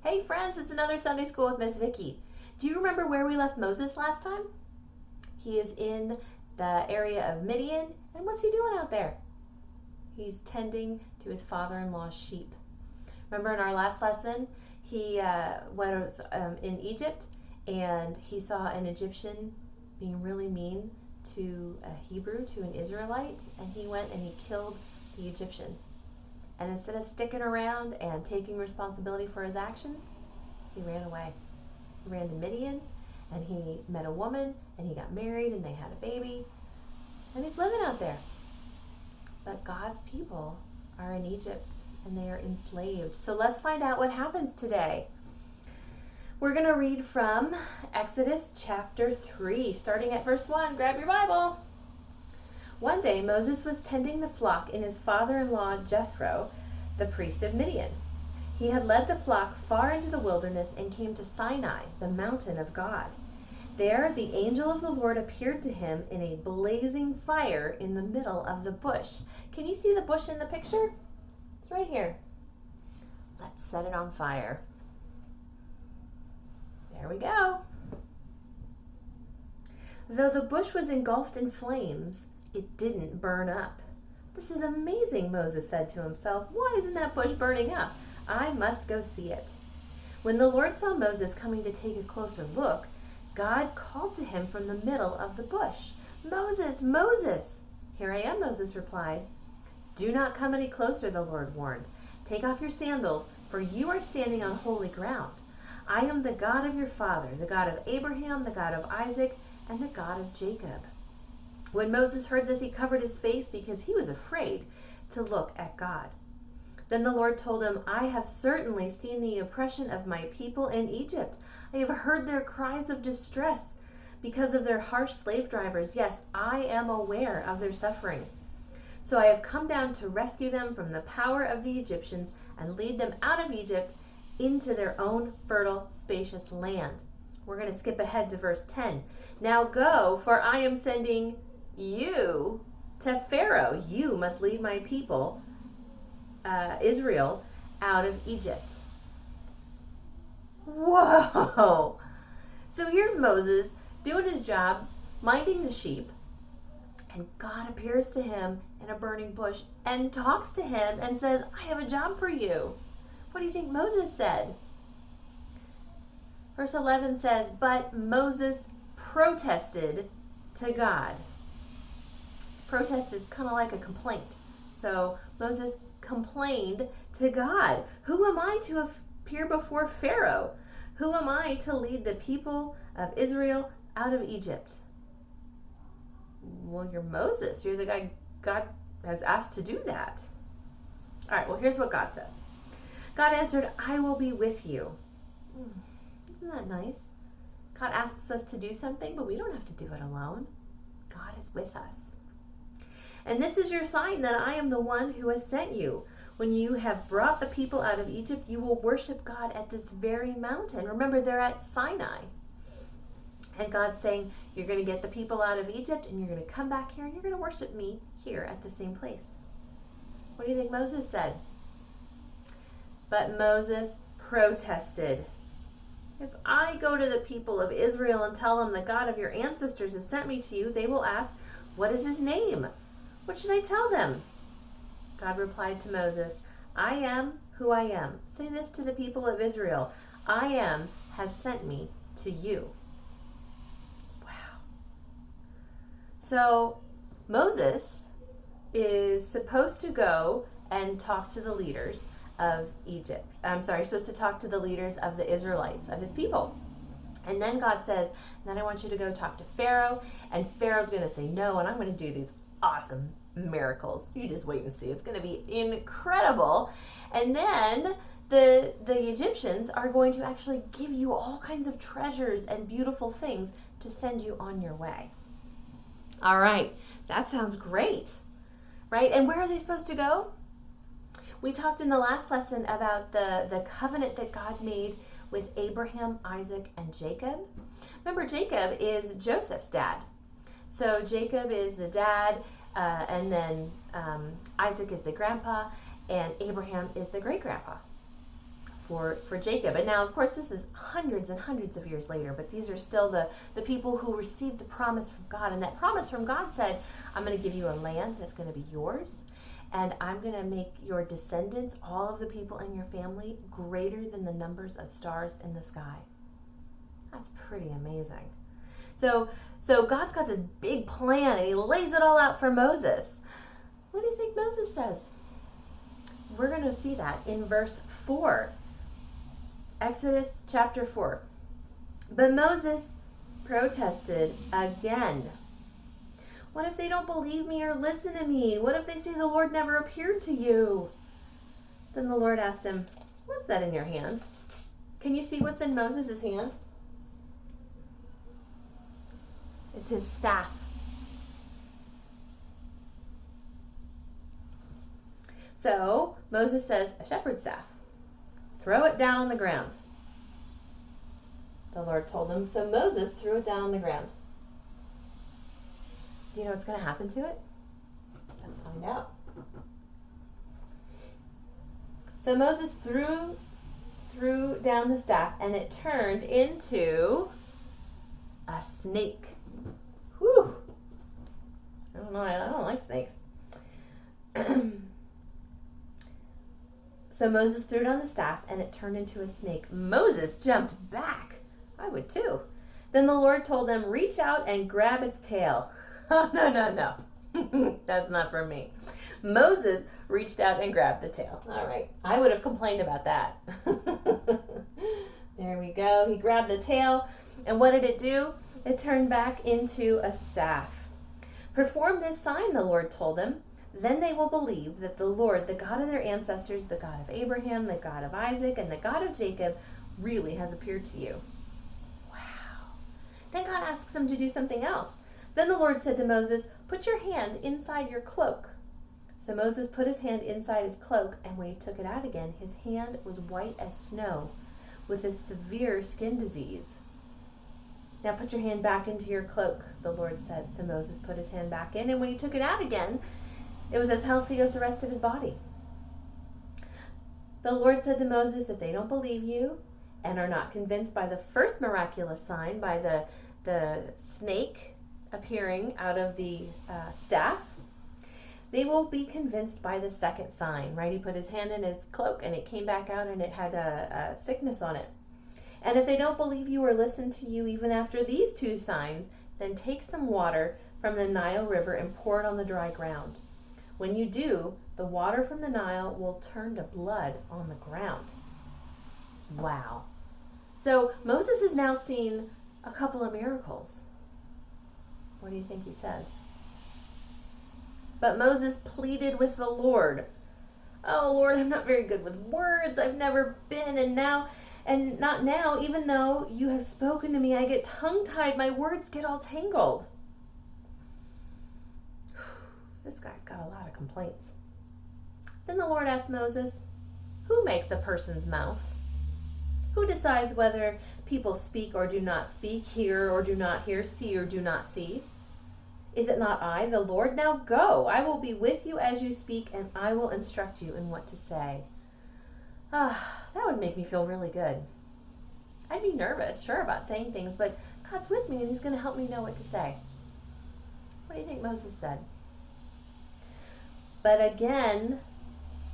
Hey friends, it's another Sunday School with Miss Vicki. Do you remember where we left Moses last time? He is in the area of Midian, and what's he doing out there? He's tending to his father-in-law's sheep. Remember in our last lesson, he was in Egypt, and he saw an Egyptian being really mean to a Hebrew, to an Israelite, and he went and he killed the Egyptian. And instead of sticking around and taking responsibility for his actions, he ran away. He ran to Midian, and he met a woman, and he got married, and they had a baby, and he's living out there. But God's people are in Egypt, and they are enslaved. So let's find out what happens today. We're going to read from Exodus chapter 3, starting at verse 1. Grab your Bible. One day Moses was tending the flock in his father-in-law Jethro, the priest of Midian. He had led the flock far into the wilderness and came to Sinai, the mountain of God. There the angel of the Lord appeared to him in a blazing fire in the middle of the bush. Can you see the bush in the picture? It's right here. Let's set it on fire. There we go. Though the bush was engulfed in flames, it didn't burn up. This is amazing, Moses said to himself. Why isn't that bush burning up? I must go see it. When the Lord saw Moses coming to take a closer look, God called to him from the middle of the bush. Moses, Moses! Here I am, Moses replied. Do not come any closer, the Lord warned. Take off your sandals, for you are standing on holy ground. I am the God of your father, the God of Abraham, the God of Isaac, and the God of Jacob. When Moses heard this, he covered his face because he was afraid to look at God. Then the Lord told him, I have certainly seen the oppression of my people in Egypt. I have heard their cries of distress because of their harsh slave drivers. Yes, I am aware of their suffering. So I have come down to rescue them from the power of the Egyptians and lead them out of Egypt into their own fertile, spacious land. We're going to skip ahead to verse 10. Now go, for I am sending you to Pharaoh. You must lead my people, Israel, out of Egypt. Whoa! So here's Moses doing his job, minding the sheep, and God appears to him in a burning bush and talks to him and says, I have a job for you. What do you think Moses said? Verse 11 says, but Moses protested to God. Protest is kind of like a complaint. So Moses complained to God. Who am I to appear before Pharaoh? Who am I to lead the people of Israel out of Egypt? Well, you're Moses. You're the guy God has asked to do that. All right, well, here's what God says. God answered, I will be with you. Isn't that nice? God asks us to do something, but we don't have to do it alone. God is with us. And this is your sign that I am the one who has sent you. When you have brought the people out of Egypt, you will worship God at this very mountain. Remember, they're at Sinai. And God's saying, you're going to get the people out of Egypt, and you're going to come back here, and you're going to worship me here at the same place. What do you think Moses said? But Moses protested. If I go to the people of Israel and tell them the God of your ancestors has sent me to you, they will ask, what is his name? What should I tell them? God replied to Moses, I am who I am. Say this to the people of Israel. I am has sent me to you. Wow. So Moses is supposed to go and talk to the leaders of Egypt. Supposed to talk to the leaders of the Israelites, of his people. And then God says, then I want you to go talk to Pharaoh, and Pharaoh's going to say no, and I'm going to do these awesome miracles. You just wait and see. It's going to be incredible. And then the Egyptians are going to actually give you all kinds of treasures and beautiful things to send you on your way. All right, that sounds great, right? And where are they supposed to go? We talked in the last lesson about the covenant that God made with Abraham, Isaac, and Jacob. Remember, Jacob is Joseph's dad. So Jacob is the dad, and then Isaac is the grandpa, and Abraham is the great-grandpa. for Jacob. And now, of course, this is hundreds and hundreds of years later, but these are still the people who received the promise from God. And that promise from God said, I'm going to give you a land that's going to be yours, and I'm going to make your descendants, all of the people in your family, greater than the numbers of stars in the sky. That's pretty amazing. So God's got this big plan, and he lays it all out for Moses. What do you think Moses says? We're going to see that in verse 4. Exodus chapter 4. But Moses protested again. What if they don't believe me or listen to me? What if they say the Lord never appeared to you? Then the Lord asked him, what's that in your hand? Can you see what's in Moses' hand? It's his staff. So Moses says, a shepherd's staff. Throw it down on the ground. The Lord told him, so Moses threw it down on the ground. Do you know what's going to happen to it? Let's find out. So Moses threw down the staff, and it turned into a snake. Whew. I don't know. I don't like snakes. So Moses threw down the staff, and it turned into a snake. Moses jumped back. I would too. Then the Lord told him, reach out and grab its tail. Oh, no. That's not for me. Moses reached out and grabbed the tail. All right. I would have complained about that. There we go. He grabbed the tail. And what did it do? It turned back into a staff. Perform this sign, the Lord told him. Then they will believe that the Lord, the God of their ancestors, the God of Abraham, the God of Isaac, and the God of Jacob, really has appeared to you. Wow. Then God asks him to do something else. Then the Lord said to Moses, put your hand inside your cloak. So Moses put his hand inside his cloak, and when he took it out again, his hand was white as snow, with a severe skin disease. Now put your hand back into your cloak, the Lord said. So Moses put his hand back in, and when he took it out again, it was as healthy as the rest of his body. The Lord said to Moses, if they don't believe you and are not convinced by the first miraculous sign, by the snake appearing out of the staff, they will be convinced by the second sign, right? He put his hand in his cloak and it came back out and it had a sickness on it. And if they don't believe you or listen to you even after these two signs, then take some water from the Nile River and pour it on the dry ground. When you do, the water from the Nile will turn to blood on the ground. Wow. So Moses has now seen a couple of miracles. What do you think he says? But Moses pleaded with the Lord. Oh, Lord, I'm not very good with words. I've never been, and not now, even though you have spoken to me, I get tongue-tied. My words get all tangled. This guy's got a lot of complaints. Then the Lord asked Moses, who makes a person's mouth? Who decides whether people speak or do not speak, hear or do not hear, see or do not see? Is it not I, the Lord? Now go. I will be with you as you speak, and I will instruct you in what to say. That would make me feel really good. I'd be nervous, sure, about saying things, but God's with me and he's going to help me know what to say. What do you think Moses said? But again,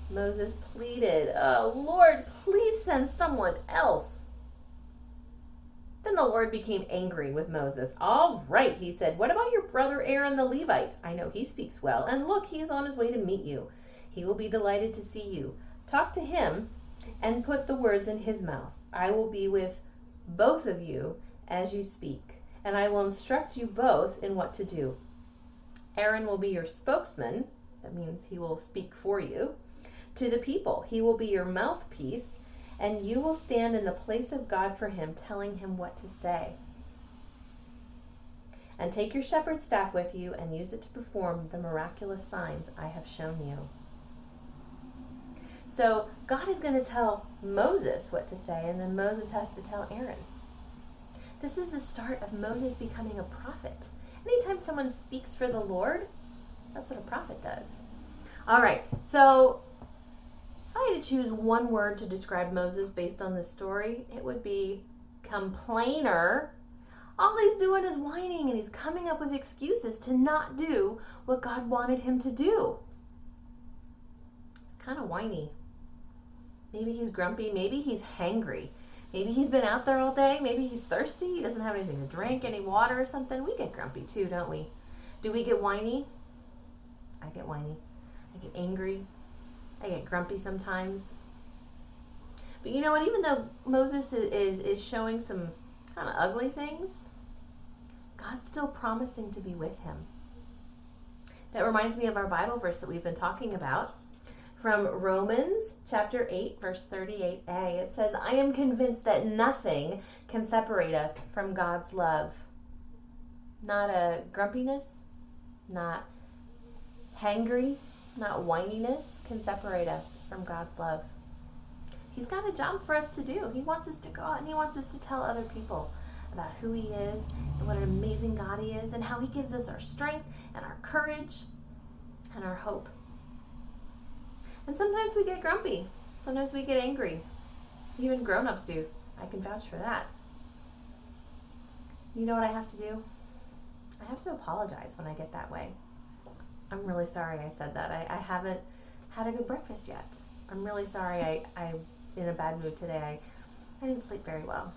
Moses pleaded, oh, Lord, please send someone else. Then the Lord became angry with Moses. All right, he said, what about your brother Aaron the Levite? I know he speaks well, and look, he is on his way to meet you. He will be delighted to see you. Talk to him and put the words in his mouth. I will be with both of you as you speak, and I will instruct you both in what to do. Aaron will be your spokesman. That means he will speak for you. To the people, he will be your mouthpiece, and you will stand in the place of God for him, telling him what to say. And take your shepherd's staff with you and use it to perform the miraculous signs I have shown you. So God is going to tell Moses what to say, and then Moses has to tell Aaron. This is the start of Moses becoming a prophet. Anytime someone speaks for the Lord, that's what a prophet does. All right, so If I had to choose one word to describe Moses based on this story, it would be complainer. All he's doing is whining, and he's coming up with excuses to not do what God wanted him to do. He's kind of whiny. Maybe he's grumpy. Maybe he's hangry. Maybe he's been out there all day. Maybe he's thirsty. He doesn't have anything to drink, any water or something. We get grumpy too, don't we? Do we get whiny? I get whiny. I get angry. I get grumpy sometimes. But you know what? Even though Moses is showing some kind of ugly things, God's still promising to be with him. That reminds me of our Bible verse that we've been talking about. From Romans chapter 8, verse 38a, it says, I am convinced that nothing can separate us from God's love. Not a grumpiness, not hangry, not whininess can separate us from God's love. He's got a job for us to do. He wants us to go out and he wants us to tell other people about who he is and what an amazing God he is and how he gives us our strength and our courage and our hope. And sometimes we get grumpy. Sometimes we get angry. Even grown-ups do. I can vouch for that. You know what I have to do? I have to apologize when I get that way. I'm really sorry I said that. I haven't had a good breakfast yet. I'm really sorry I'm in a bad mood today. I didn't sleep very well.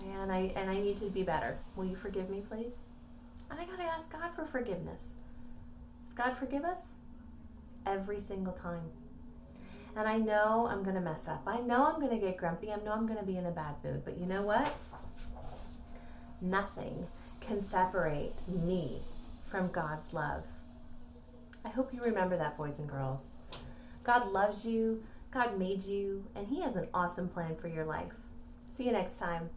Okay, and I need to be better. Will you forgive me, please? And I gotta ask God for forgiveness. Does God forgive us? Every single time. And I know I'm going to mess up. I know I'm going to get grumpy. I know I'm going to be in a bad mood. But you know what? Nothing can separate me from God's love. I hope you remember that, boys and girls. God loves you. God made you. And he has an awesome plan for your life. See you next time.